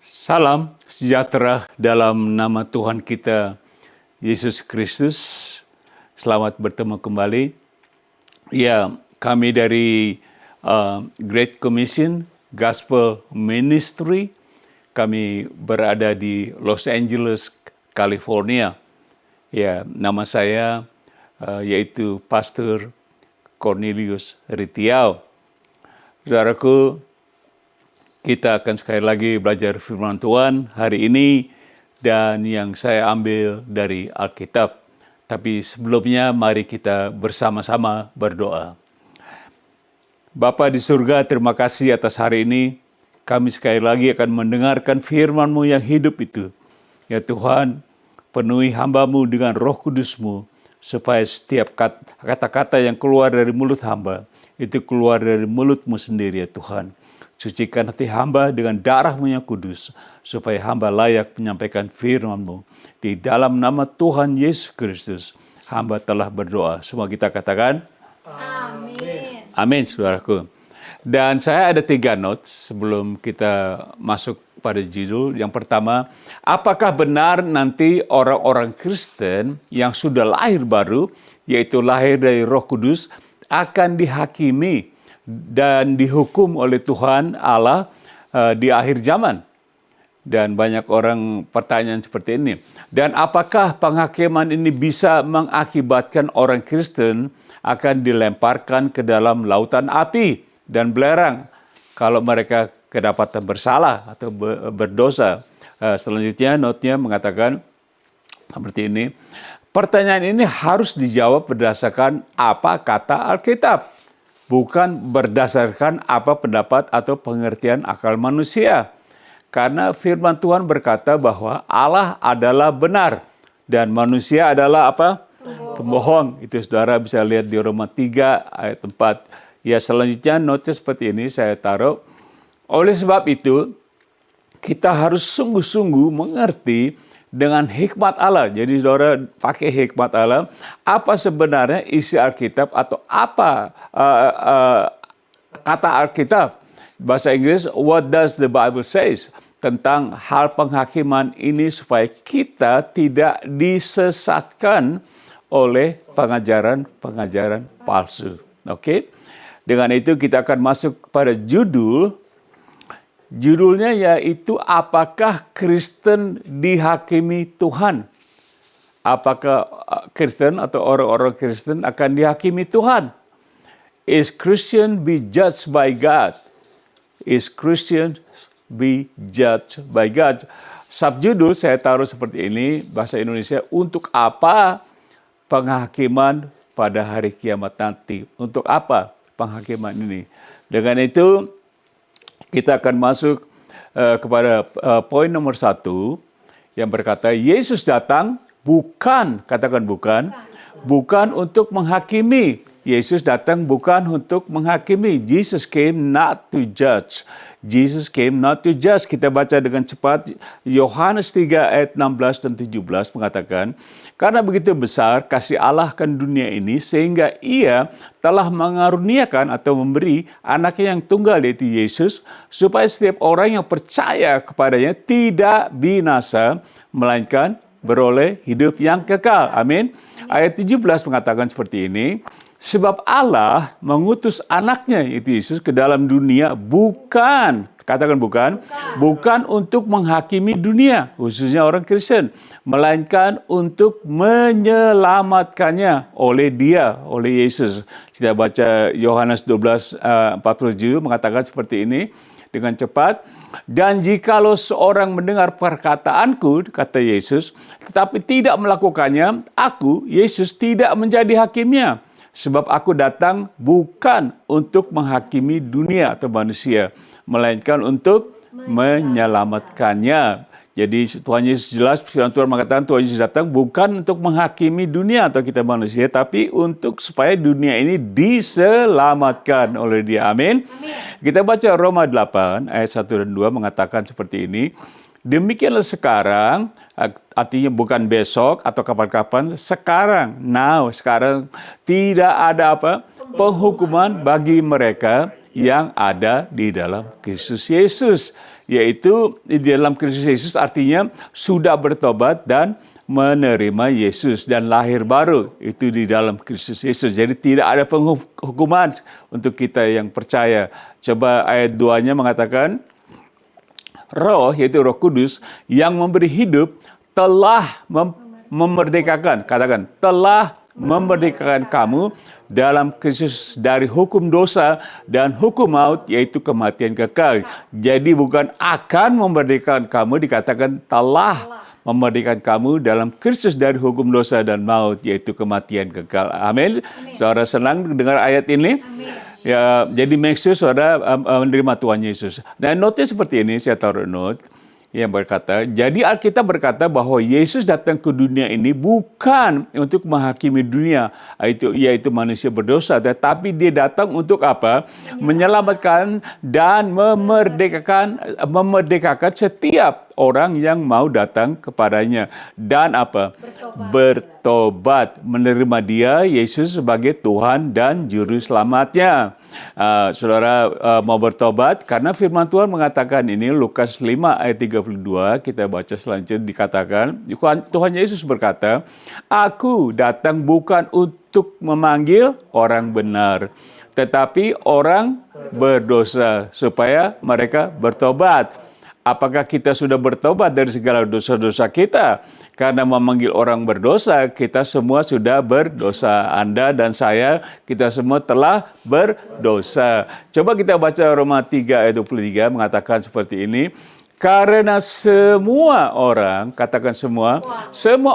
Salam sejahtera dalam nama Tuhan kita, Yesus Kristus. Selamat bertemu kembali. Ya, kami dari Great Commission Gospel Ministry. Kami berada di Los Angeles, California. Ya, nama saya yaitu Pastor Cornelius Ritiau. Saudaraku, kita akan sekali lagi belajar firman Tuhan hari ini dan yang saya ambil dari Alkitab. Tapi sebelumnya mari kita bersama-sama berdoa. Bapa di surga, terima kasih atas hari ini. Kami sekali lagi akan mendengarkan firman-Mu yang hidup itu. Ya Tuhan, penuhi hamba-Mu dengan Roh Kudus-Mu, supaya setiap kata-kata yang keluar dari mulut hamba, itu keluar dari mulut-Mu sendiri ya Tuhan. Sucikan hati hamba dengan darah-Mu yang kudus, supaya hamba layak menyampaikan firman-Mu. Di dalam nama Tuhan Yesus Kristus, hamba telah berdoa. Semua kita katakan, Amin. Amin, saudaraku. Dan saya ada 3 notes sebelum kita masuk pada judul. Yang pertama, apakah benar nanti orang-orang Kristen yang sudah lahir baru, yaitu lahir dari Roh Kudus, akan dihakimi dan dihukum oleh Tuhan Allah di akhir zaman? Dan banyak orang pertanyaan seperti ini. Dan apakah penghakiman ini bisa mengakibatkan orang Kristen akan dilemparkan ke dalam lautan api dan belerang kalau mereka kedapatan bersalah atau berdosa? Selanjutnya notnya mengatakan seperti ini. Pertanyaan ini harus dijawab berdasarkan apa kata Alkitab, bukan berdasarkan apa pendapat atau pengertian akal manusia. Karena firman Tuhan berkata bahwa Allah adalah benar dan manusia adalah apa? Pembohong. Itu saudara bisa lihat di Roma 3 ayat 4. Ya, selanjutnya notnya seperti ini saya taruh. Oleh sebab itu, kita harus sungguh-sungguh mengerti dengan hikmat Allah. Jadi saudara pakai hikmat Allah, apa sebenarnya isi Alkitab atau apa kata Alkitab. Bahasa Inggris, what does the Bible says? Tentang hal penghakiman ini supaya kita tidak disesatkan oleh pengajaran-pengajaran palsu. Oke? Dengan itu kita akan masuk pada judul. Judulnya yaitu apakah Kristen dihakimi Tuhan? Apakah Kristen atau orang-orang Kristen akan dihakimi Tuhan? Is Christian be judged by God? Is Christian be judged by God? Subjudul saya taruh seperti ini, bahasa Indonesia, untuk apa penghakiman pada hari kiamat nanti? Untuk apa penghakiman ini? Dengan itu, kita akan masuk kepada poin nomor 1 yang berkata, Yesus datang bukan, katakan bukan untuk menghakimi. Yesus datang bukan untuk menghakimi. Jesus came not to judge. Jesus came not to judge. Kita baca dengan cepat. Yohanes 3 ayat 16 dan 17 mengatakan, karena begitu besar kasih Allah akan dunia ini, sehingga ia telah mengaruniakan atau memberi anaknya yang tunggal, yaitu Yesus, supaya setiap orang yang percaya kepadanya tidak binasa, melainkan beroleh hidup yang kekal. Amin. Ayat 17 mengatakan seperti ini, sebab Allah mengutus anaknya, yaitu Yesus, ke dalam dunia bukan, katakan bukan untuk menghakimi dunia, khususnya orang Kristen, melainkan untuk menyelamatkannya oleh Yesus. Kita baca Yohanes 12:47 mengatakan seperti ini dengan cepat. Dan jikalau seorang mendengar perkataanku, kata Yesus, tetapi tidak melakukannya, aku, Yesus, tidak menjadi hakimnya. Sebab aku datang bukan untuk menghakimi dunia atau manusia, melainkan untuk menyelamatkannya. Jadi Tuhan Yesus jelas, Tuhan mengatakan Tuhan Yesus datang bukan untuk menghakimi dunia atau kita manusia, tapi untuk supaya dunia ini diselamatkan oleh Dia. Amin. Kita baca Roma 8 ayat 1 dan 2 mengatakan seperti ini. Demikianlah sekarang, artinya bukan besok atau kapan-kapan, sekarang, sekarang tidak ada apa? Penghukuman bagi mereka yang ada di dalam Kristus Yesus. Yaitu di dalam Kristus Yesus artinya sudah bertobat dan menerima Yesus dan lahir baru. Itu di dalam Kristus Yesus. Jadi tidak ada penghukuman untuk kita yang percaya. Coba ayat 2-nya mengatakan, Roh, yaitu Roh Kudus, yang memberi hidup telah memerdekakan. Katakan, telah memerdekakan kamu dalam Kristus dari hukum dosa dan hukum maut, yaitu kematian kekal. Jadi bukan akan memerdekakan kamu, dikatakan telah memerdekakan kamu dalam Kristus dari hukum dosa dan maut, yaitu kematian kekal. Amin. Saudara senang dengar ayat ini? Amin. Ya, jadi make sure saudara menerima Tuhan Yesus. Dan note seperti ini, saya taruh note yang berkata, jadi Alkitab berkata bahwa Yesus datang ke dunia ini bukan untuk menghakimi dunia, yaitu manusia berdosa, tetapi dia datang untuk apa? Menyelamatkan dan memerdekakan setiap orang yang mau datang kepadanya. Dan apa? Bertobat. Menerima dia, Yesus, sebagai Tuhan dan Juru Selamatnya. Saudara mau bertobat karena firman Tuhan mengatakan ini, Lukas 5 ayat 32, kita baca selanjutnya, dikatakan Tuhan Yesus berkata, Aku datang bukan untuk memanggil orang benar, tetapi orang berdosa supaya mereka bertobat. Apakah kita sudah bertobat dari segala dosa-dosa kita? Karena memanggil orang berdosa, kita semua sudah berdosa. Anda dan saya, kita semua telah berdosa. Coba kita baca Roma 3 ayat 23 mengatakan seperti ini. Karena semua orang, katakan semua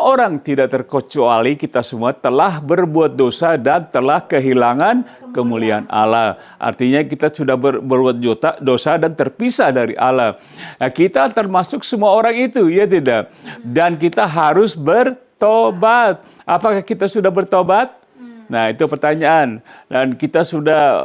orang tidak terkecuali kita semua telah berbuat dosa dan telah kehilangan kemuliaan Allah. Artinya kita sudah berbuat dosa dan terpisah dari Allah. Nah, kita termasuk semua orang itu, ya tidak? Dan kita harus bertobat. Apakah kita sudah bertobat? Nah, itu pertanyaan. Dan kita sudah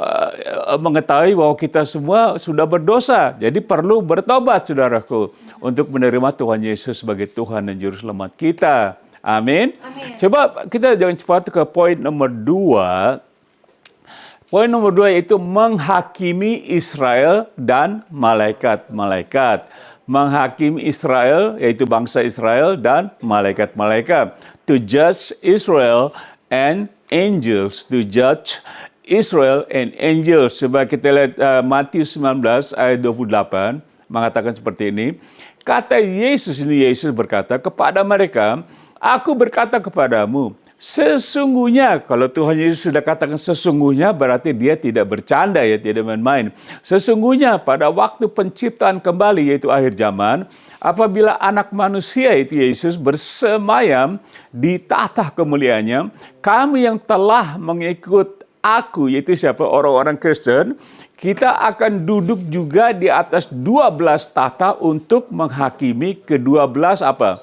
mengetahui bahwa kita semua sudah berdosa. Jadi perlu bertobat, saudaraku, untuk menerima Tuhan Yesus sebagai Tuhan dan Juru Selamat kita. Amin. Coba kita jangan cepat ke poin nomor 2. Poin nomor 2 yaitu menghakimi Israel dan malaikat-malaikat. Menghakimi Israel, yaitu bangsa Israel, dan malaikat-malaikat. To judge Israel and angels, to judge Israel and angels. Coba kita lihat Matius 19 ayat 28 mengatakan seperti ini. Kata Yesus ini, Yesus berkata kepada mereka, Aku berkata kepadamu, sesungguhnya, kalau Tuhan Yesus sudah katakan sesungguhnya, berarti dia tidak bercanda, ya, tidak main-main. Sesungguhnya pada waktu penciptaan kembali, yaitu akhir zaman, apabila anak manusia itu Yesus bersemayam di tahta kemuliaannya, kami yang telah mengikut aku, yaitu siapa? Orang-orang Kristen, kita akan duduk juga di atas 12 tahta untuk menghakimi ke-12 apa?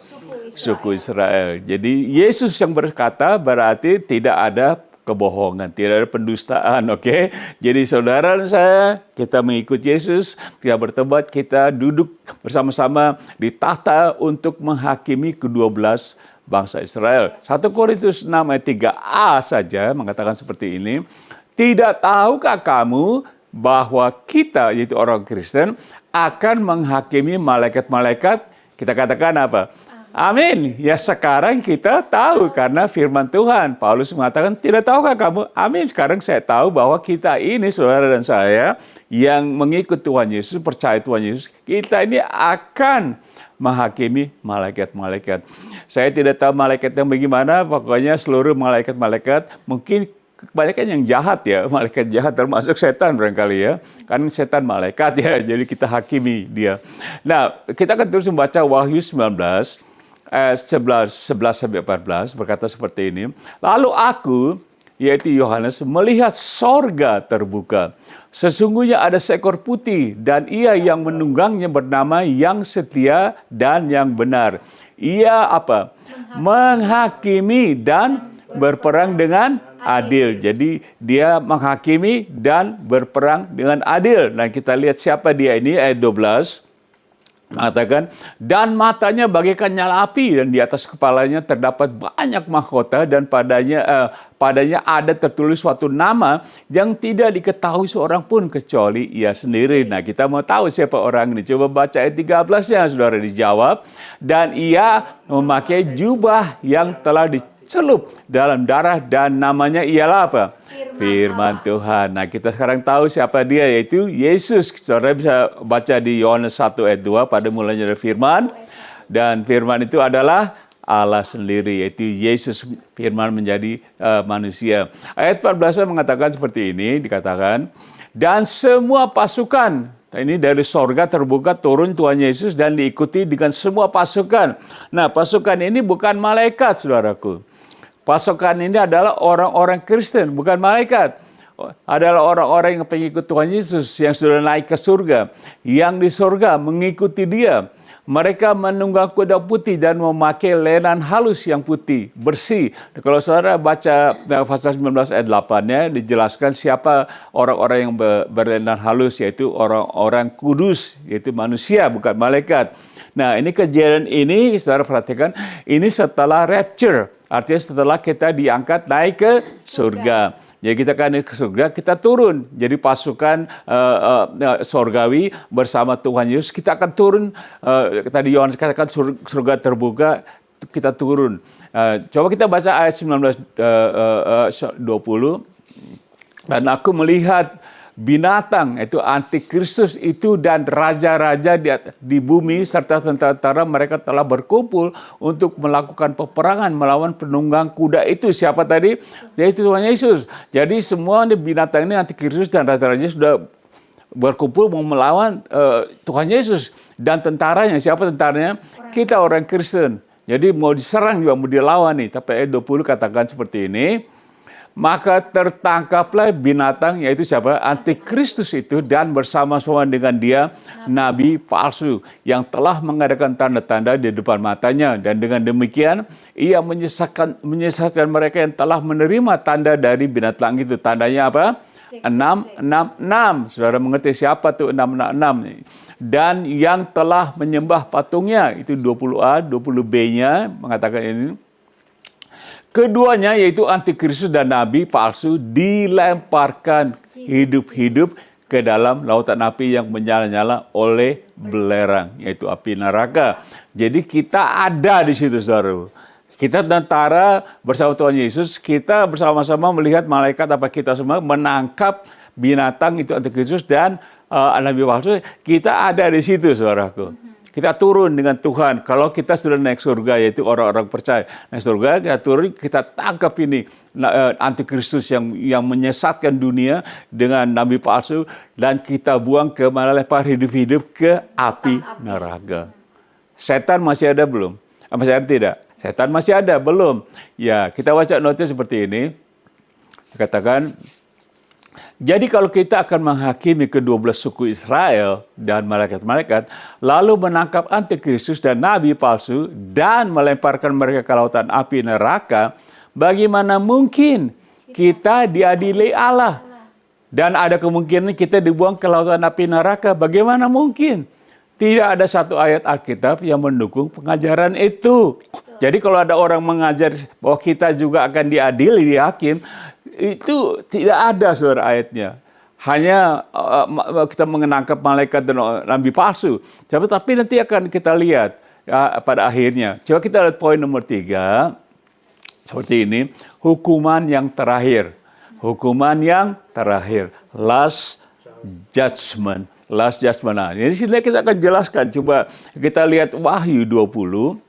Suku Israel. Jadi Yesus yang berkata berarti tidak ada kebohongan, tidak ada pendustaan, oke? Jadi saudara dan saya, kita mengikut Yesus, kita bertobat, kita duduk bersama-sama di tahta untuk menghakimi ke-12 bangsa Israel. 1 Korintus 6 ayat 3a saja mengatakan seperti ini. Tidak tahukah kamu bahwa kita, yaitu orang Kristen, akan menghakimi malaikat-malaikat? Kita katakan apa? Amin. Ya sekarang kita tahu karena firman Tuhan. Paulus mengatakan, tidak tahukah kamu? Amin. Sekarang saya tahu bahwa kita ini, saudara dan saya, yang mengikut Tuhan Yesus, percaya Tuhan Yesus, kita ini akan menghakimi malaikat-malaikat. Saya tidak tahu malaikat yang bagaimana, pokoknya seluruh malaikat-malaikat, mungkin kebanyakan yang jahat ya, malaikat jahat termasuk setan barangkali ya. Kan setan malaikat ya, jadi kita hakimi dia. Nah, kita akan terus membaca Wahyu 19, 11-14 berkata seperti ini. Lalu aku, yaitu Yohanes, melihat sorga terbuka. Sesungguhnya ada seekor putih dan ia yang menunggangnya bernama Yang Setia dan Yang Benar. Ia apa? Menghakimi dan berperang dengan adil. Jadi dia menghakimi dan berperang dengan adil. Nah, kita lihat siapa dia ini, ayat 12. Mengatakan, dan matanya bagaikan nyala api, dan di atas kepalanya terdapat banyak mahkota, dan padanya ada tertulis suatu nama yang tidak diketahui seorang pun kecuali ia sendiri. Nah, kita mau tahu siapa orang ini. Coba baca ayat 13-nya, saudara. Dijawab, dan ia memakai jubah yang telah dicelup dalam darah, dan namanya ialah apa? Firman Tuhan. Nah, kita sekarang tahu siapa dia, yaitu Yesus. Saudara bisa baca di Yohanes 1 ayat 2, pada mulanya ada firman, dan firman itu adalah Allah sendiri, yaitu Yesus. Firman menjadi manusia. Ayat 14 mengatakan seperti ini, dikatakan, dan semua pasukan, ini dari sorga terbuka turun Tuhan Yesus dan diikuti dengan semua pasukan. Nah, pasukan ini bukan malaikat, saudaraku. Pasukan ini adalah orang-orang Kristen, bukan malaikat. Adalah orang-orang yang pengikut Tuhan Yesus yang sudah naik ke surga. Yang di surga mengikuti dia. Mereka menunggang kuda putih dan memakai lenan halus yang putih, bersih. Kalau saudara baca pasal 19 ayat 8-nya, dijelaskan siapa orang-orang yang berlenan halus, yaitu orang-orang kudus, yaitu manusia, bukan malaikat. Nah, ini kejadian ini, saudara perhatikan, ini setelah rapture. Artinya setelah kita diangkat naik ke surga. Jadi kita kan ke surga, kita turun. Jadi pasukan surgawi bersama Tuhan Yesus, kita akan turun. Tadi Yohanes katakan surga terbuka, kita turun. Coba kita baca ayat 19-20. Dan aku melihat binatang, itu antikristus itu, dan raja-raja di bumi serta tentara mereka telah berkumpul untuk melakukan peperangan melawan penunggang kuda itu. Siapa tadi? Yaitu Tuhan Yesus. Jadi semua binatang ini, antikristus dan raja-raja, sudah berkumpul mau melawan Tuhan Yesus. Dan tentaranya, siapa tentaranya? Kita orang Kristen. Jadi mau diserang juga, mau dilawan nih. Tapi ayat 20 katakan seperti ini. Maka tertangkaplah binatang, yaitu siapa? Antikristus itu, dan bersama-sama dengan dia nabi palsu yang telah mengadakan tanda-tanda di depan matanya. Dan dengan demikian ia menyesatkan mereka yang telah menerima tanda dari binatang itu. Tandanya apa? 666. Saudara mengerti siapa tuh 666? Dan yang telah menyembah patungnya, itu 20A, 20B-nya mengatakan ini. Keduanya, yaitu antikristus dan nabi palsu, dilemparkan hidup-hidup ke dalam lautan api yang menyala-nyala oleh belerang, yaitu api neraka. Jadi kita ada di situ, saudara. Kita tentara bersama Tuhan Yesus, kita bersama-sama melihat malaikat, apa kita semua menangkap binatang itu antikristus dan nabi palsu. Kita ada di situ, saudaraku. Kita turun dengan Tuhan. Kalau kita sudah naik surga, yaitu orang-orang percaya naik surga, kita turun, kita tangkap ini antikristus yang menyesatkan dunia dengan nabi palsu, dan kita buang ke mana, lempar hidup-hidup ke api neraka. Setan masih ada belum? Masih ada tidak? Setan masih ada belum? Ya, kita baca notnya seperti ini. Dikatakan, jadi kalau kita akan menghakimi ke-12 suku Israel dan malaikat-malaikat, lalu menangkap antikristus dan nabi palsu, dan melemparkan mereka ke lautan api neraka, bagaimana mungkin kita diadili Allah? Dan ada kemungkinan kita dibuang ke lautan api neraka, bagaimana mungkin? Tidak ada satu ayat Alkitab yang mendukung pengajaran itu. Jadi kalau ada orang mengajar bahwa kita juga akan diadili, dihakim, itu tidak ada, saudara, ayatnya. Hanya kita menangkap malaikat dan nabi palsu. Tapi nanti akan kita lihat pada akhirnya. Coba kita lihat poin nomor 3. Seperti ini. Hukuman yang terakhir. Hukuman yang terakhir. Last judgment. Last judgment. Nah, di sini kita akan jelaskan. Coba kita lihat Wahyu 20.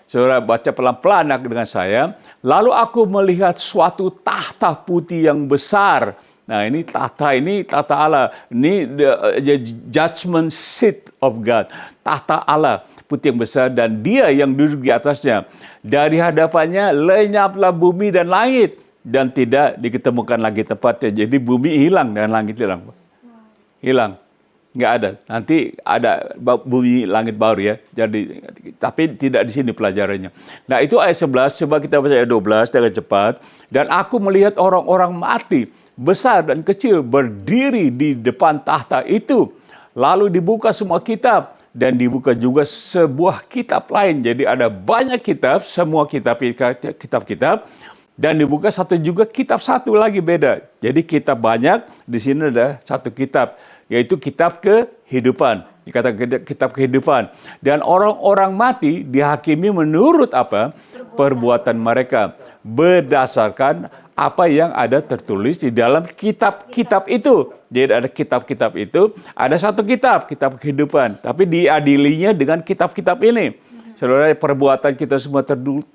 Saudara baca pelan-pelan dengan saya. Lalu aku melihat suatu tahta putih yang besar. Nah, ini tahta Allah. Ini the judgment seat of God. Tahta Allah putih yang besar, dan dia yang duduk di atasnya. Dari hadapannya lenyaplah bumi dan langit, dan tidak diketemukan lagi tempatnya. Jadi bumi hilang dan langit hilang. Hilang. Nggak ada. Nanti ada bumi langit baru ya. Jadi, tapi tidak di sini pelajarannya. Nah, itu ayat 11. Coba kita baca ayat 12 dengan cepat. Dan aku melihat orang-orang mati, besar dan kecil, berdiri di depan tahta itu. Lalu dibuka semua kitab. dan dibuka juga sebuah kitab lain. Jadi ada banyak kitab, semua kitab-kitab, dan dibuka satu juga kitab satu lagi beda. Jadi kitab banyak, di sini ada satu kitab, yaitu kitab kehidupan. Dikatakan kitab kehidupan. Dan orang-orang mati dihakimi menurut apa? Perbuatan mereka. Berdasarkan apa yang ada tertulis di dalam kitab-kitab itu. Jadi ada kitab-kitab itu, ada satu kitab kehidupan. Tapi diadilinya dengan kitab-kitab ini. Saudara, perbuatan kita semua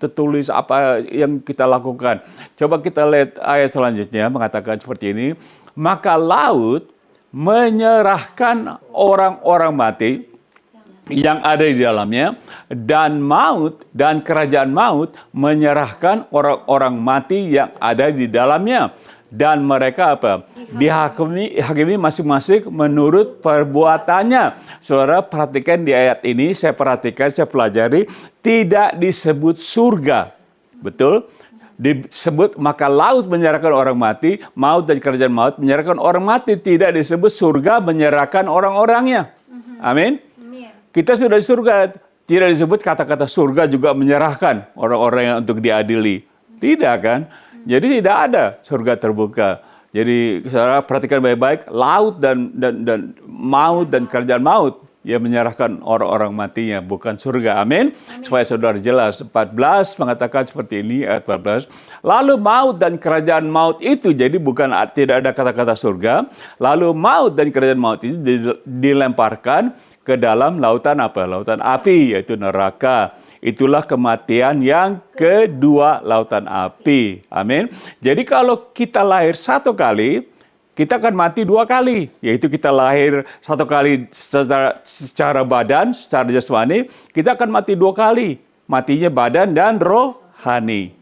tertulis apa yang kita lakukan. Coba kita lihat ayat selanjutnya mengatakan seperti ini. Maka laut menyerahkan orang-orang mati yang ada di dalamnya, dan maut dan kerajaan maut menyerahkan orang-orang mati yang ada di dalamnya. Dan mereka apa? Dihakimi masing-masing menurut perbuatannya. Saudara, perhatikan di ayat ini, saya pelajari, tidak disebut surga. Betul? Disebut maka laut menyerahkan orang mati, maut dan kerajaan maut menyerahkan orang mati. Tidak disebut surga menyerahkan orang-orangnya. Amin? Kita sudah di surga. Tidak disebut kata-kata surga juga menyerahkan orang-orang yang untuk diadili. Tidak kan? Jadi tidak ada surga terbuka. Jadi saudara perhatikan baik-baik, laut dan maut dan kerajaan maut, ia menyerahkan orang-orang matinya, bukan surga. Amin. Supaya saudara jelas. 14 mengatakan seperti ini, ayat 14. Lalu maut dan kerajaan maut itu, jadi tidak ada kata-kata surga. Lalu maut dan kerajaan maut itu dilemparkan ke dalam lautan apa? Lautan api, yaitu neraka. Itulah kematian yang kedua, lautan api. Amin. Jadi kalau kita lahir satu kali, kita akan mati dua kali. Yaitu kita lahir satu kali secara badan, secara jasmani, kita akan mati dua kali. Matinya badan dan rohani.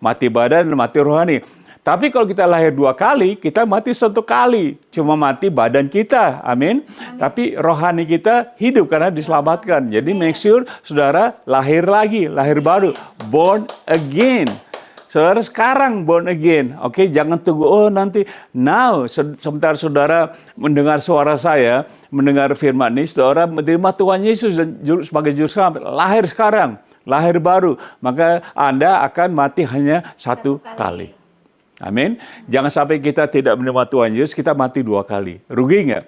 Mati badan dan mati rohani. Tapi kalau kita lahir dua kali, kita mati satu kali. Cuma mati badan kita. Amin. Tapi rohani kita hidup karena diselamatkan. Jadi make sure saudara lahir lagi, lahir baru. Born again. Saudara sekarang born again. Oke, jangan tunggu, nanti. Now, sementara saudara mendengar suara saya, mendengar firman ini, saudara menerima Tuhan Yesus sebagai juru selamat. Lahir sekarang, lahir baru. Maka Anda akan mati hanya satu kali. Amin. Jangan sampai kita tidak menerima Tuhan Yesus, kita mati dua kali. Rugi nggak?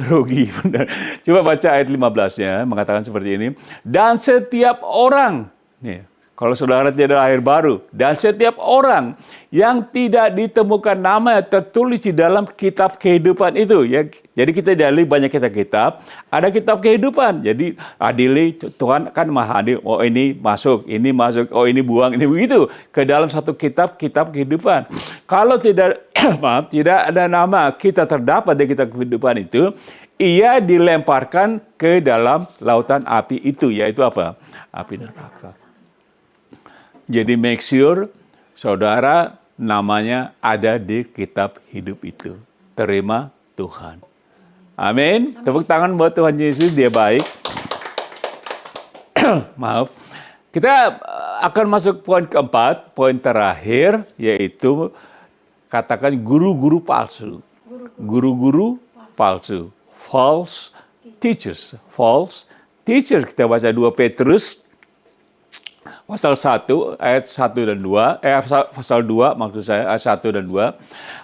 Rugi, benar. Coba baca ayat 15-nya, mengatakan seperti ini. Dan setiap orang, nih, kalau saudara tidak lahir baru, dan setiap orang yang tidak ditemukan nama tertulis di dalam kitab kehidupan itu. Ya, jadi kita diadili banyak kitab-kitab, ada kitab kehidupan. Jadi adili, Tuhan kan maha adil. Oh ini masuk, oh ini buang, ini begitu. Ke dalam satu kitab kehidupan. Kalau tidak, tidak ada nama kita terdapat di kitab kehidupan itu, ia dilemparkan ke dalam lautan api itu, yaitu apa? Api neraka. Jadi make sure saudara namanya ada di kitab hidup itu. Terima Tuhan. Amin. Tepuk tangan buat Tuhan Yesus, dia baik. Maaf. Kita akan masuk poin keempat, poin terakhir, yaitu katakan guru-guru palsu. Guru-guru palsu. False teachers. False teachers. Kita baca 2 Petrus pasal 1 ayat 1 dan 2, pasal 2 maksud saya ayat 1 dan 2.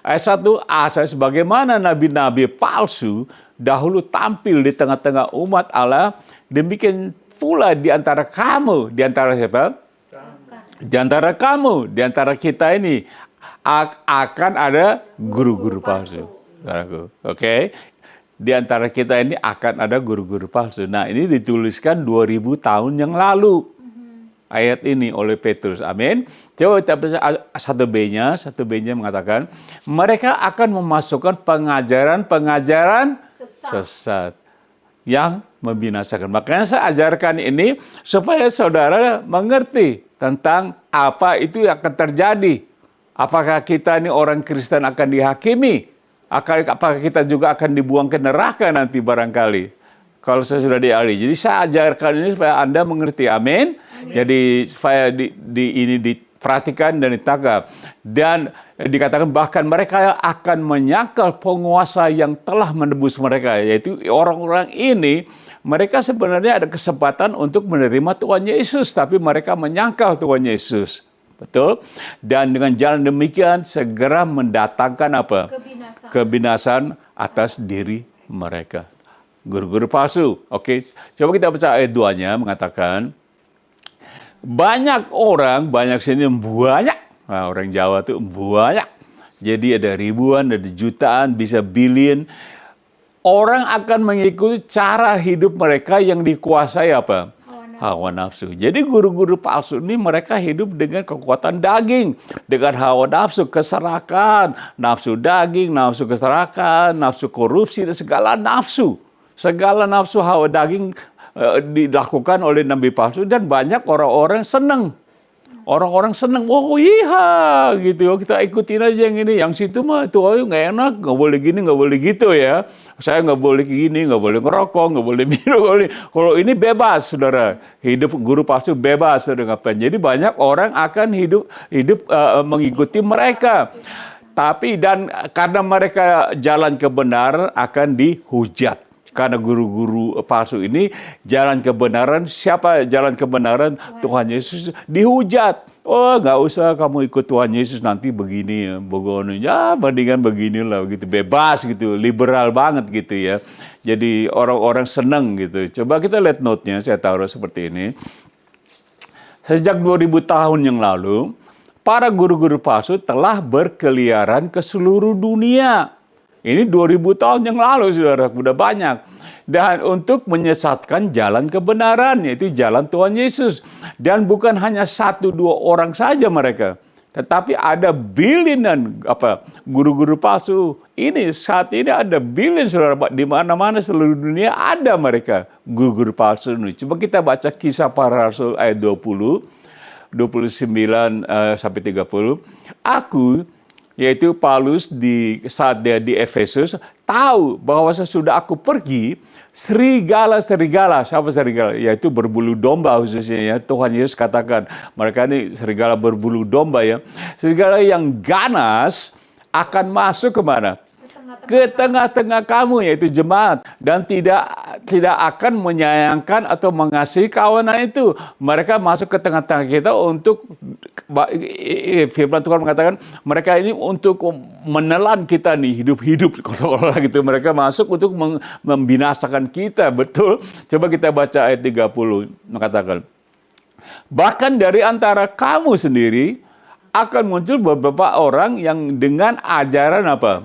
Ayat 1a, saya sebagaimana nabi-nabi palsu dahulu tampil di tengah-tengah umat Allah, demikian pula di antara kamu, di antara siapa? Di antara kamu, di antara kita ini akan ada guru-guru palsu. Oke? Di antara kita ini akan ada guru-guru palsu. Nah, ini dituliskan 2000 tahun yang lalu. Ayat ini oleh Petrus. Amin. Coba kita baca 1B-nya mengatakan, mereka akan memasukkan pengajaran sesat yang membinasakan. Makanya saya ajarkan ini supaya saudara mengerti tentang apa itu yang akan terjadi. Apakah kita ini orang Kristen akan dihakimi? Apakah kita juga akan dibuang ke neraka nanti barangkali? Kalau saya sudah dialih. Jadi saya ajarkan ini supaya Anda mengerti. Amin. Jadi supaya Perhatikan dan ditangkap. Dan dikatakan bahkan mereka akan menyangkal penguasa yang telah menebus mereka. Yaitu orang-orang ini, mereka sebenarnya ada kesempatan untuk menerima Tuhan Yesus. Tapi mereka menyangkal Tuhan Yesus. Betul? Dan dengan jalan demikian segera mendatangkan apa? Kebinasaan atas diri mereka. Guru-guru palsu. Oke, coba kita baca ayat 2-nya mengatakan, banyak orang, banyak sini banyak. Nah, orang Jawa tuh banyak. Jadi ada ribuan, ada jutaan, bisa billion. Orang akan mengikuti cara hidup mereka yang dikuasai apa? Hawa nafsu. Jadi guru-guru palsu ini mereka hidup dengan kekuatan daging. Dengan hawa nafsu, keserakan. Nafsu daging, nafsu keserakan, nafsu korupsi, dan segala nafsu. Segala nafsu hawa daging dilakukan oleh nabi palsu, dan banyak orang-orang senang. Orang-orang senang, oh iya gitu, kita ikutin aja yang ini, yang situ mah tuh nggak enak, nggak boleh gini, nggak boleh gitu ya. Saya nggak boleh gini, nggak boleh ngerokok, nggak boleh minum. Kalau ini bebas, saudara. Hidup guru palsu bebas, saudara. Jadi banyak orang akan hidup mengikuti mereka. Tapi dan karena mereka jalan kebenaran akan dihujat. Karena guru-guru palsu ini jalan kebenaran, siapa jalan kebenaran? Tuhan Yesus dihujat. Oh, nggak usah kamu ikut Tuhan Yesus, nanti begini ya, ya mendingan beginilah gitu, bebas gitu, liberal banget gitu ya. Jadi orang-orang senang gitu. Coba kita lihat note-nya, saya taruh seperti ini. Sejak 2000 tahun yang lalu, para guru-guru palsu telah berkeliaran ke seluruh dunia. Ini 2000 tahun yang lalu, saudara, sudah banyak. Dan untuk menyesatkan jalan kebenaran, yaitu jalan Tuhan Yesus. Dan bukan hanya 1-2 orang saja mereka. Tetapi ada bilionan guru-guru palsu. Ini saat ini ada billion, saudara. Di mana-mana seluruh dunia ada mereka, guru-guru palsu ini. Coba kita baca Kisah Para Rasul ayat 29 sampai 30. Aku, yaitu Paulus saat dia di Efesus, tahu bahwa sesudah aku pergi, serigala-serigala, siapa serigala? Yaitu berbulu domba khususnya ya. Tuhan Yesus katakan, mereka ini serigala berbulu domba ya. Serigala yang ganas akan masuk kemana? Ke tengah-tengah kamu, yaitu jemaat, dan tidak akan menyayangkan atau mengasihi kawanan itu. Mereka masuk ke tengah-tengah kita untuk, firman Tuhan mengatakan, mereka ini untuk menelan kita nih hidup-hidup gitu. Mereka masuk untuk membinasakan kita, betul. Coba kita baca ayat 30, mengatakan, bahkan dari antara kamu sendiri akan muncul beberapa orang yang dengan ajaran apa?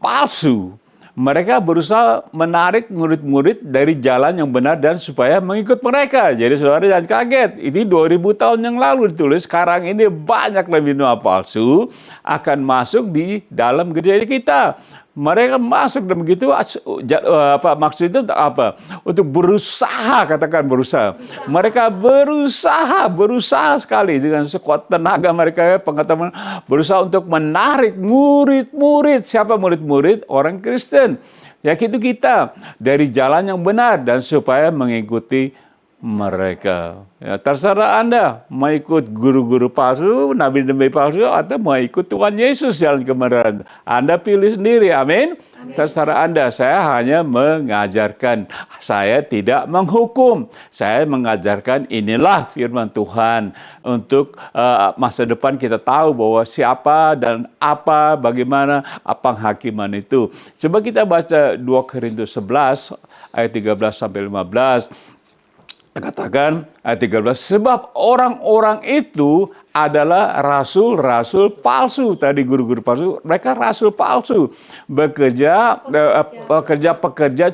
Palsu. Mereka berusaha menarik murid-murid dari jalan yang benar dan supaya mengikut mereka. Jadi saudara jangan kaget. Ini 2000 tahun yang lalu ditulis. Sekarang ini banyak lebih palsu akan masuk di dalam gereja kita. Mereka masuk dan begitu, maksud itu apa? Untuk berusaha, katakan berusaha. Mereka berusaha sekali dengan sekuat tenaga mereka, pengetahuan, berusaha untuk menarik murid-murid. Siapa murid-murid? Orang Kristen. Ya itu kita dari jalan yang benar dan supaya mengikuti mereka. Ya, terserah Anda mau ikut guru-guru palsu, nabi-nabi palsu, atau mau ikut Tuhan Yesus jalan kebenaran. Anda pilih sendiri, amin. Terserah Anda. Saya hanya mengajarkan, saya tidak menghukum. Saya mengajarkan inilah firman Tuhan untuk masa depan kita tahu bahwa siapa dan apa, bagaimana penghakiman itu. Coba kita baca 2 Korintus 11 ayat 13 sampai 15. Katakan ayat 13, sebab orang-orang itu adalah rasul-rasul palsu. Tadi guru-guru palsu, mereka rasul palsu. Pekerja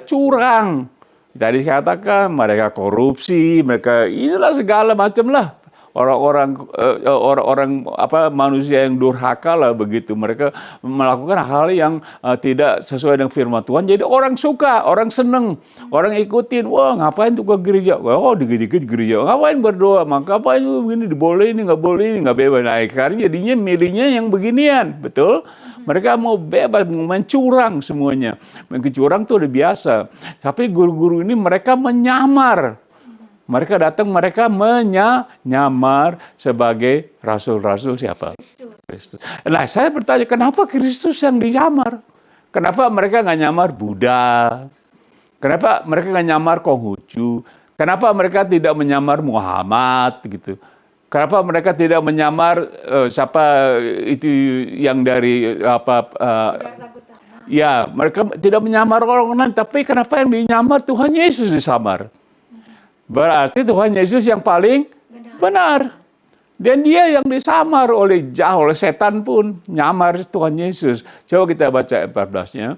curang. Tadi katakan mereka korupsi, mereka inilah segala macam lah. Orang-orang manusia yang durhaka lah begitu. Mereka melakukan hal yang tidak sesuai dengan firman Tuhan. Jadi orang suka, orang seneng, orang ikutin. Wah, ngapain tuh ke gereja? Oh, dikit-dikit gereja. Ngapain berdoa? Maka ngapain begini boleh ini nggak boleh ini nggak bebas. Nah, karena jadinya milihnya yang beginian, betul? Mereka mau bebas, mau main curang semuanya. Main curang tuh udah biasa. Tapi guru-guru ini mereka menyamar. Mereka datang, mereka menyamar sebagai rasul-rasul siapa? Kristus. Nah, saya bertanya, kenapa Kristus yang dinyamar? Kenapa mereka nggak nyamar Buddha? Kenapa mereka nggak nyamar Konghucu? Kenapa mereka tidak menyamar Muhammad gitu? Kenapa mereka tidak menyamar siapa itu yang dari ya, mereka tidak menyamar orang lain, tapi kenapa yang dinyamar Tuhan Yesus disamar? Berarti Tuhan Yesus yang paling benar. Dan dia yang disamar oleh setan pun nyamar Tuhan Yesus. Coba kita baca 14-nya.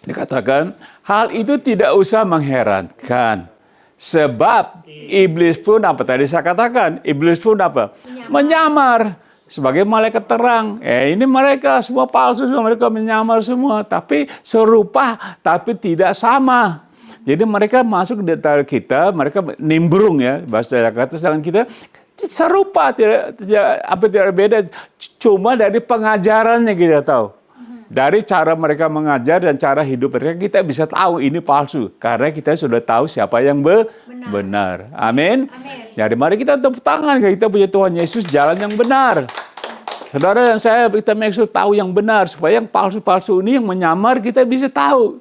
Dikatakan, hal itu tidak usah mengherankan. Sebab iblis pun apa tadi saya katakan? Iblis pun apa? Menyamar sebagai malaikat terang. Ini mereka semua palsu, mereka menyamar semua. Tapi serupa, tapi tidak sama. Jadi mereka masuk di antara kita, mereka nimbrung ya, bahasa Jakarta sedangkan kita serupa, tidak beda, cuma dari pengajarannya kita tahu. Dari cara mereka mengajar dan cara hidup mereka kita bisa tahu ini palsu karena kita sudah tahu siapa yang benar. Amin. Jadi mari kita tepuk tangan, kita punya Tuhan Yesus jalan yang benar. Saudara, kita maksud tahu yang benar supaya yang palsu-palsu ini yang menyamar kita bisa tahu.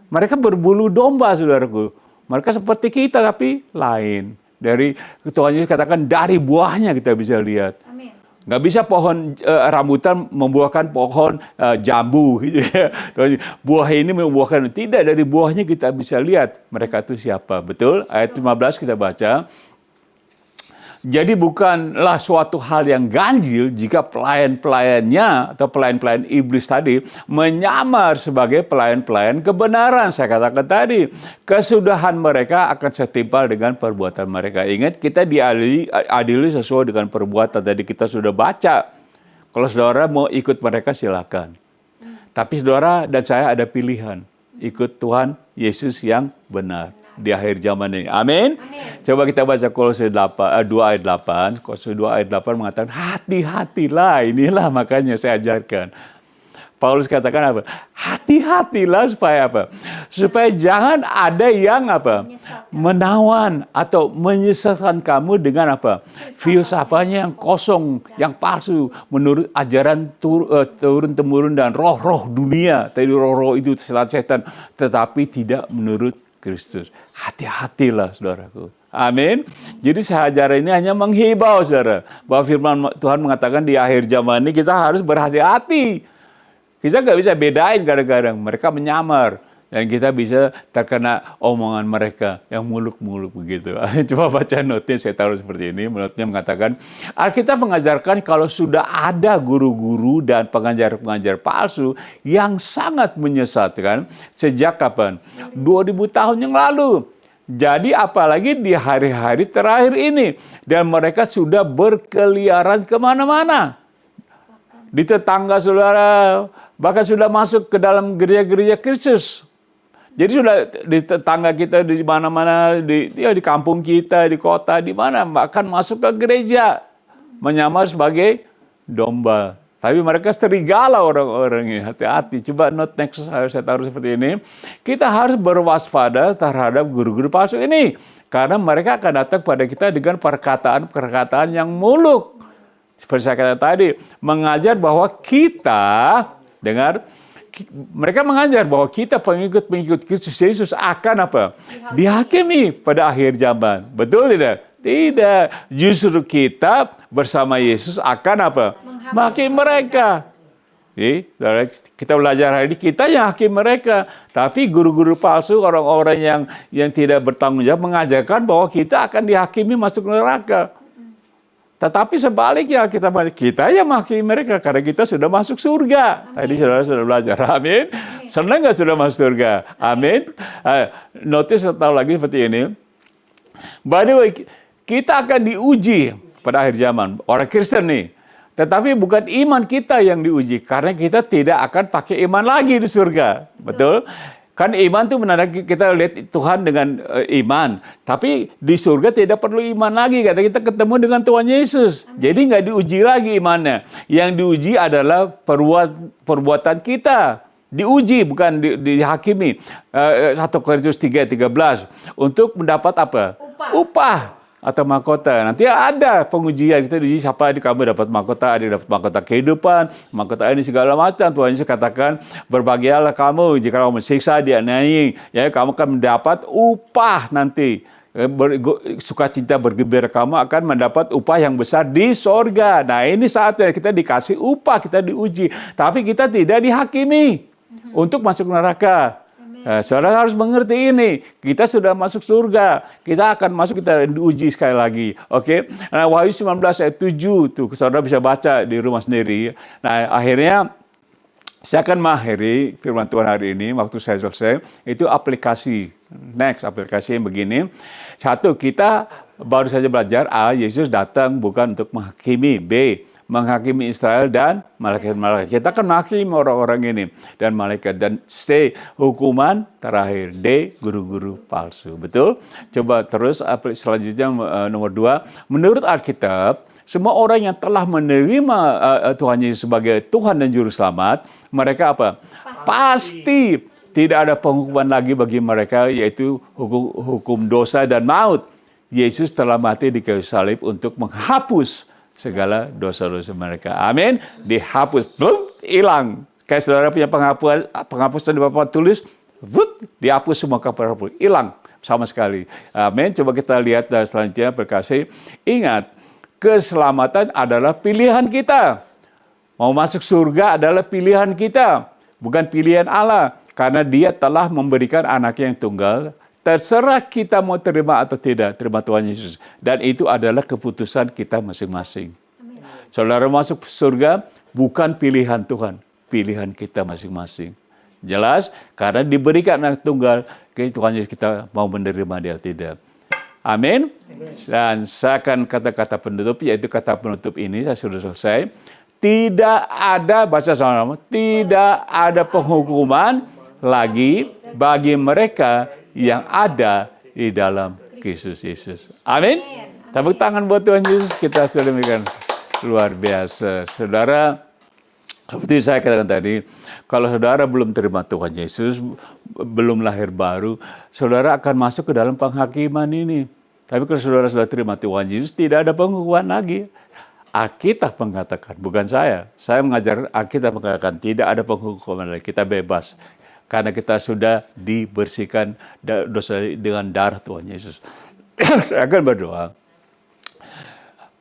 Mereka berbulu domba, saudaraku. Mereka seperti kita, tapi lain. Dari Tuhan Yesus katakan, dari buahnya kita bisa lihat. Amin. Nggak bisa pohon rambutan membuahkan pohon jambu. Gitu ya. Buah ini membuahkan. Tidak, dari buahnya kita bisa lihat. Mereka itu siapa. Betul? Ayat 15 kita baca. Jadi bukanlah suatu hal yang ganjil jika pelayan-pelayannya atau pelayan-pelayan iblis tadi menyamar sebagai pelayan-pelayan kebenaran. Saya katakan tadi, kesudahan mereka akan setimpal dengan perbuatan mereka. Ingat, kita diadili sesuai dengan perbuatan. Tadi kita sudah baca. Kalau saudara mau ikut mereka silakan. Tapi saudara dan saya ada pilihan. Ikut Tuhan Yesus yang benar di akhir zaman ini. Amin. Coba kita baca Kolose 2 ayat 8. Kolose 2 ayat 8 mengatakan hati-hatilah. Inilah makanya saya ajarkan. Paulus katakan apa? Hati-hatilah supaya apa? Supaya jangan ada yang apa? Menawan atau menyesatkan kamu dengan apa? Filsafatnya yang kosong, yang palsu, menurut ajaran turun-temurun dan roh-roh dunia. Tadi roh-roh itu setan-setan, tetapi tidak menurut Kristus. Hati-hatilah, saudaraku. Amin. Jadi sejarah ini hanya menghibau, saudara, bahwa firman Tuhan mengatakan di akhir zaman ini kita harus berhati-hati. Kita nggak bisa bedain kadang-kadang mereka menyamar dan kita bisa terkena omongan mereka yang muluk-muluk begitu. Coba baca notnya, saya taruh seperti ini. Notnya mengatakan, Alkitab mengajarkan kalau sudah ada guru-guru dan pengajar-pengajar palsu yang sangat menyesatkan sejak kapan? 2000 tahun yang lalu. Jadi apalagi di hari-hari terakhir ini. Dan mereka sudah berkeliaran kemana-mana. Di tetangga saudara, bahkan sudah masuk ke dalam gereja-gereja Kristus. Jadi sudah di tetangga kita di mana-mana, di kampung kita, di kota, di mana, bahkan masuk ke gereja. Menyamar sebagai domba. Tapi mereka serigala orang-orang ini. Hati-hati. Coba note next saya taruh seperti ini. Kita harus berwaspada terhadap guru-guru palsu ini. Karena mereka akan datang pada kita dengan perkataan-perkataan yang muluk. Seperti saya kata tadi, mengajar bahwa kita, dengar, mereka mengajar bahwa kita pengikut-pengikut Kristus Yesus akan apa? Dihakimi pada akhir zaman. Betul tidak? Tidak. Justru kita bersama Yesus akan apa? Menghakimi mereka. Kita belajar hari ini, kita yang hakim mereka. Tapi guru-guru palsu, orang-orang yang tidak bertanggung jawab mengajarkan bahwa kita akan dihakimi masuk neraka. Tetapi sebaliknya kita yang menghakimi mereka karena kita sudah masuk surga. Amin. Tadi saudara sudah belajar. Amin. Senang nggak sudah masuk surga? Amin. Notice tahu lagi seperti ini. By the way, kita akan diuji pada akhir zaman. Orang Kristen nih. Tetapi bukan iman kita yang diuji. Karena kita tidak akan pakai iman lagi di surga. Betul? Kan iman itu menandakan kita lihat Tuhan dengan iman. Tapi di surga tidak perlu iman lagi. Kata kita ketemu dengan Tuhan Yesus. Amin. Jadi nggak diuji lagi imannya. Yang diuji adalah perbuatan kita. Diuji, bukan dihakimi. 1 Korintus 3:13. Untuk mendapat apa? upah atau mahkota. Nanti ada pengujian, kita diuji siapa di kamu dapat mahkota, ada yang dapat mahkota kehidupan, mahkota ini segala macam. Tuhan Yesus katakan, berbahagialah kamu jika kamu siksa, dianiaya, ya kamu akan mendapat upah nanti. Sukacita bergembira kamu akan mendapat upah yang besar di sorga. Nah ini saatnya kita dikasih upah, kita diuji. Tapi kita tidak dihakimi untuk masuk neraka. Nah, saudara harus mengerti ini. Kita sudah masuk surga. Kita akan masuk, kita diuji sekali lagi. Oke. Nah, Wahyu 19 ayat 7 tuh saudara bisa baca di rumah sendiri. Nah, akhirnya saya akan mengakhiri firman Tuhan hari ini waktu saya selesai. Itu aplikasi. Next, aplikasi yang begini. Satu, kita baru saja belajar A, Yesus datang bukan untuk menghakimi. B, menghakimi Israel dan malaikat-malaikat. Kita akan menghakimi orang-orang ini dan malaikat. Dan C, hukuman terakhir. D, guru-guru palsu. Betul? Coba terus selanjutnya nomor 2. Menurut Alkitab, semua orang yang telah menerima Tuhan Yesus sebagai Tuhan dan Juru Selamat, mereka apa? Pasti tidak ada penghukuman lagi bagi mereka, yaitu hukum dosa dan maut. Yesus telah mati di kayu salib untuk menghapus segala dosa-dosa mereka. Amin. Dihapus, boom, hilang. Kayak saudara punya penghapusan di Bapak tulis, dihapus semua kapal, hilang sama sekali. Amin. Coba kita lihat selanjutnya berkasih. Ingat, keselamatan adalah pilihan kita. Mau masuk surga adalah pilihan kita, bukan pilihan Allah. Karena Dia telah memberikan anaknya yang tunggal. Terserah kita mau terima atau tidak, terima Tuhan Yesus. Dan itu adalah keputusan kita masing-masing. Amin. Saudara masuk surga bukan pilihan Tuhan, pilihan kita masing-masing. Jelas? Karena diberikan anak tunggal, Tuhan Yesus kita mau menerima dia atau tidak. Amin. Dan saya akan kata-kata penutup, yaitu kata penutup ini, saya sudah selesai. Tidak ada, baca sama-sama, tidak ada penghukuman lagi bagi mereka yang ada di dalam Kristus Yesus. Amin. Tepuk tangan buat Tuhan Yesus. Kita sudah demikian luar biasa. Saudara, seperti saya katakan tadi, kalau saudara belum terima Tuhan Yesus, belum lahir baru, saudara akan masuk ke dalam penghakiman ini. Tapi kalau saudara sudah terima Tuhan Yesus, tidak ada penghukuman lagi. Alkitab mengatakan, bukan saya. Saya mengajar Alkitab mengatakan tidak ada penghukuman lagi. Kita bebas. Karena kita sudah dibersihkan dosa dengan darah Tuhan Yesus. Saya akan berdoa.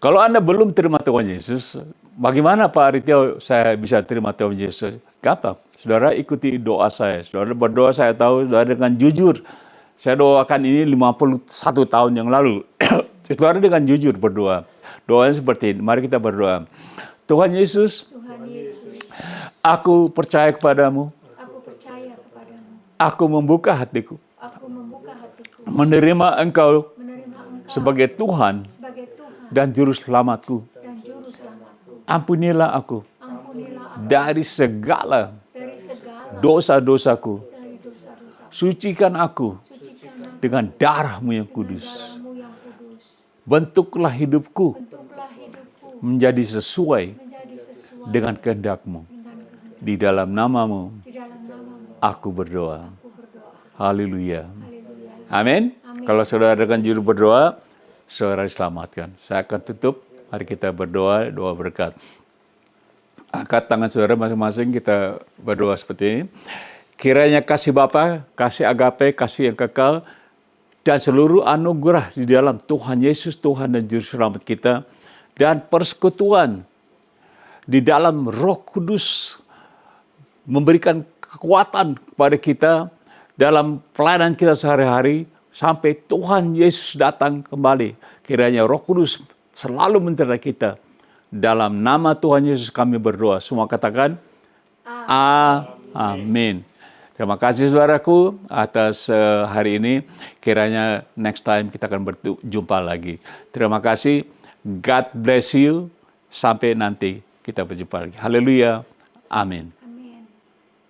Kalau Anda belum terima Tuhan Yesus, bagaimana Pak Ritio saya bisa terima Tuhan Yesus? Gampang. Saudara ikuti doa saya. Saudara berdoa, saya tahu saudara dengan jujur. Saya doakan ini 51 tahun yang lalu. Saudara dengan jujur berdoa. Doanya seperti ini. Mari kita berdoa. Tuhan Yesus, aku percaya kepadamu. Aku membuka hatiku. Menerima Engkau sebagai Tuhan dan Juru Selamatku. Ampunilah aku dari segala dosa-dosaku. Sucikan aku dengan darah-Mu yang kudus. Bentuklah hidupku menjadi sesuai dengan kehendak-Mu. Di dalam nama-Mu aku berdoa. Haleluya. Amin. Kalau saudara dengan juru berdoa, saudara diselamatkan. Saya akan tutup. Mari kita berdoa, doa berkat. Angkat tangan saudara masing-masing, kita berdoa seperti ini. Kiranya kasih Bapa, kasih agape, kasih yang kekal, dan seluruh anugerah di dalam Tuhan Yesus, Tuhan dan Juru Selamat kita, dan persekutuan di dalam Roh Kudus memberikan kekuatan kepada kita dalam pelayanan kita sehari-hari sampai Tuhan Yesus datang kembali. Kiranya Roh Kudus selalu menyertai kita. Dalam nama Tuhan Yesus kami berdoa. Semua katakan amin. Terima kasih saudaraku atas hari ini. Kiranya next time kita akan berjumpa lagi. Terima kasih. God bless you. Sampai nanti kita berjumpa lagi. Haleluya. Amin.